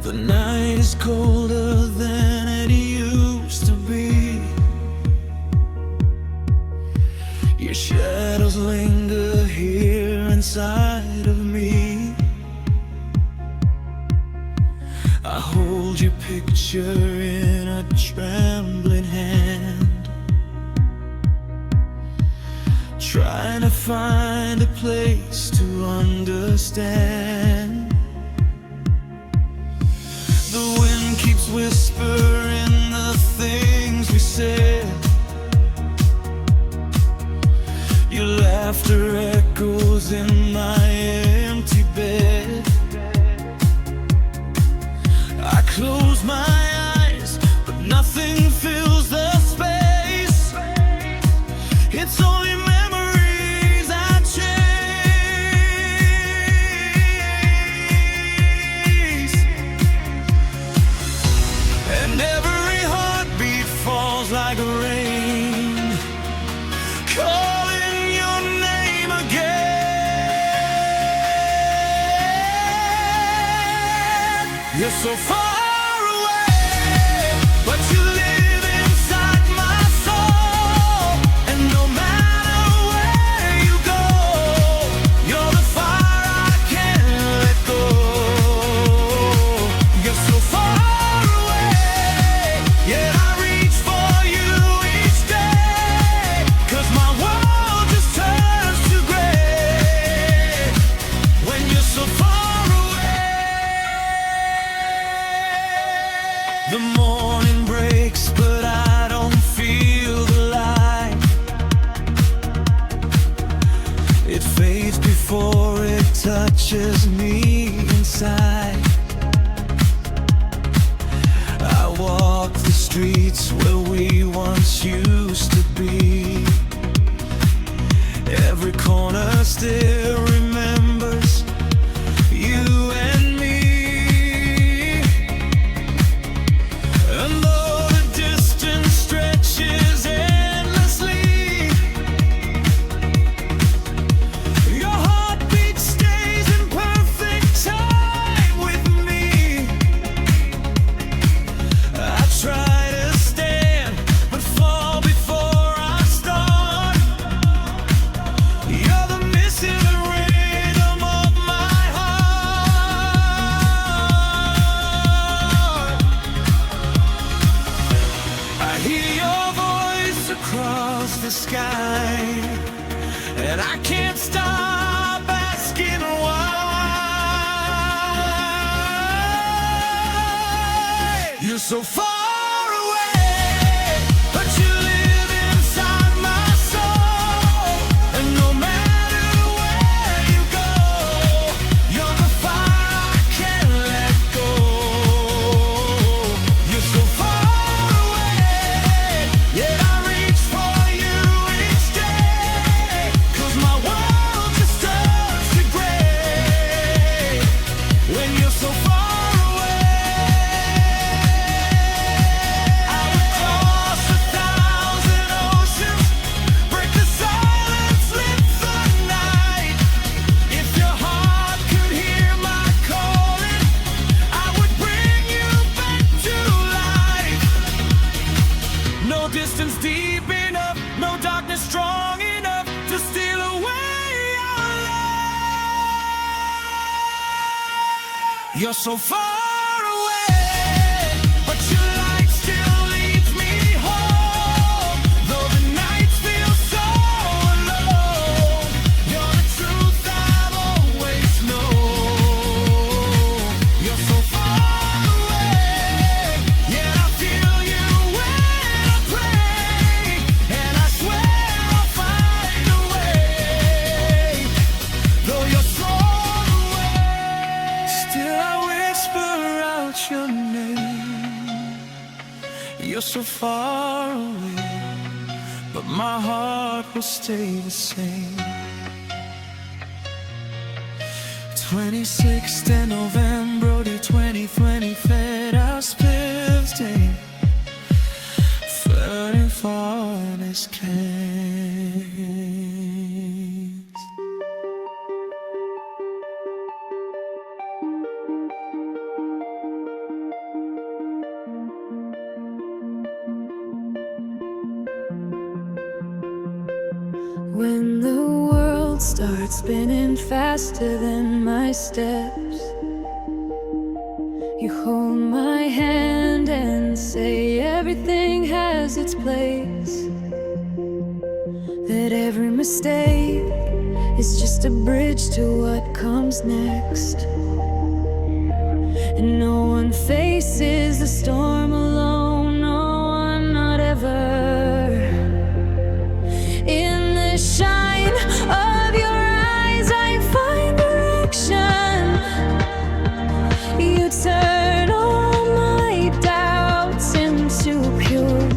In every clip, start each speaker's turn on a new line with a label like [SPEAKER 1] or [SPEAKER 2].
[SPEAKER 1] The night is colder than it used to be. Your shadows linger here inside of me. I hold your picture in a trembling hand, trying to find a place to understand. The wind keeps whispering the things we said. Your laughter echoes in my empty bed. I close my eyes, but nothing fills the space. It's only memories I chase. And every heartbeat falls like rain, calling your name again. You're so far away, but you live inside my soul. And no matter where you go, you're the fire I can't let go. You're so far away, yet I reach for you each day. 'Cause my world just turns to gray when you're so far away. The morning breaks, but I don't feel the light. It fades before it touches me inside. I walk the streets where we once used to be. Every corner still remembers you and me. And though the distance stretches endlessly, your heartbeat stays in perfect time with me. I try to stand, but fall before I start. You're the missing rhythm of my heart. I hear your voice across the sky, and I can't stop asking why. You're so far away, but you live inside my soul. And no matter where you go, you're the fire I can't let go. You're so far away, yet I reach for you each day. 'Cause my world just turns to gray when you're so far away. I would cross 1,000 oceans, break the silence, live the night. If your heart could hear my calling, I would bring you back to life. No distance deep enough, no darkness strong enough to steal away our love. You're so far away, but your light still leads me home. Though the nights feel so alone, you're the truth I've always known. You're so far away, yet I feel you when I pray. And I swear I'll find a way. Though you're so away, still I whisper out your name. You're so far away, but my heart will stay the same. 26th of November, the 2025 birthday. 34 this case. start spinning faster than my steps. You hold my hand and say everything has its place, that every mistake is just a bridge to what comes next. And no one faces the storm alone, no one, not ever. In the shine of your eyes I find direction. You turn all my doubts into pure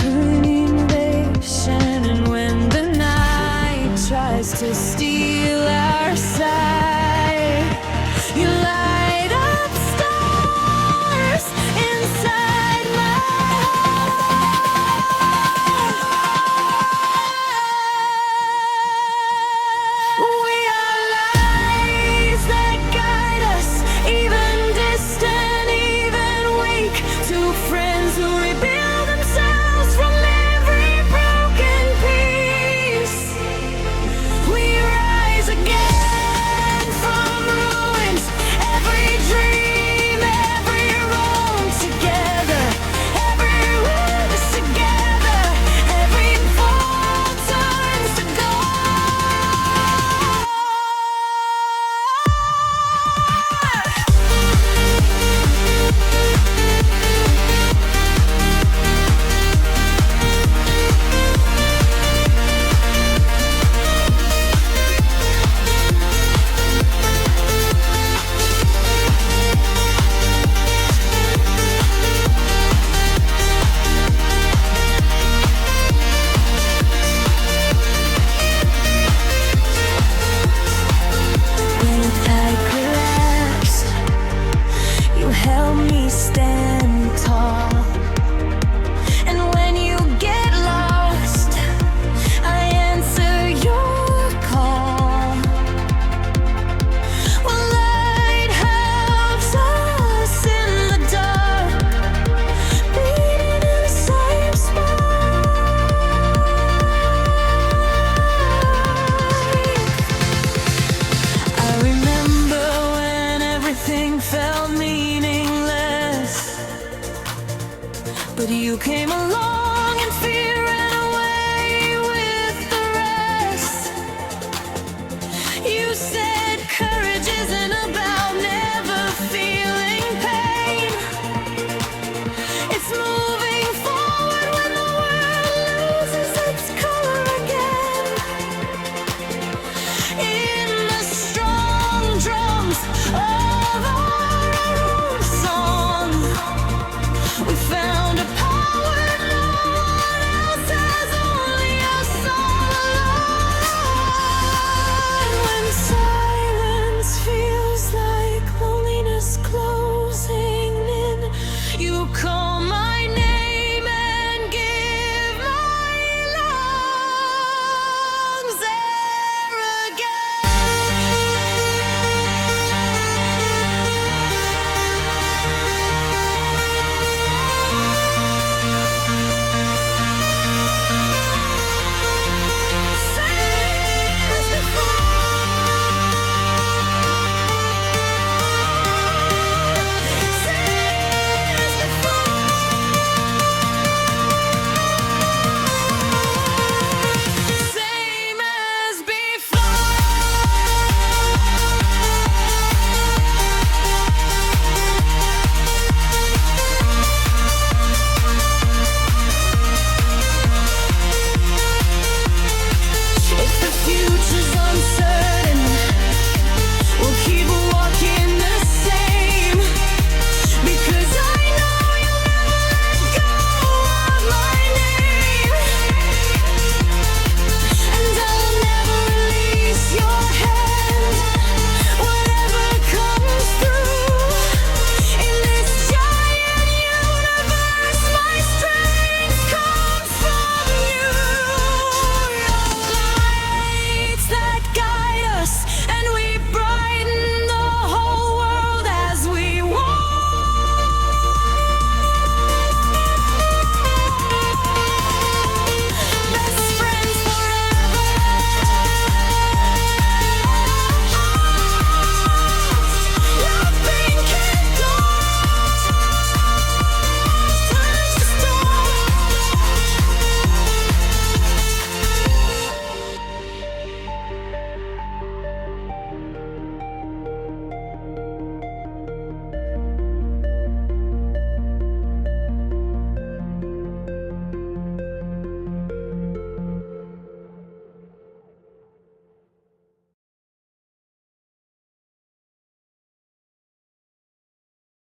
[SPEAKER 1] conviction. And when the night tries to steal our sight, you light up stars inside my heart. We are lights that guide us, even distant, even weak, to friends who rebuild themselves from every broken piece. We rise again from ruins, every dream, every roam together, every witness together, every fall turns to gold. When I collapsed, you held me stand tall. And when you get lost, I answer your call. Well, light helps us in the dark, beating in the same spot. I remember when everything felt meaningless, but you came along and fear ran away with the rest. You said courage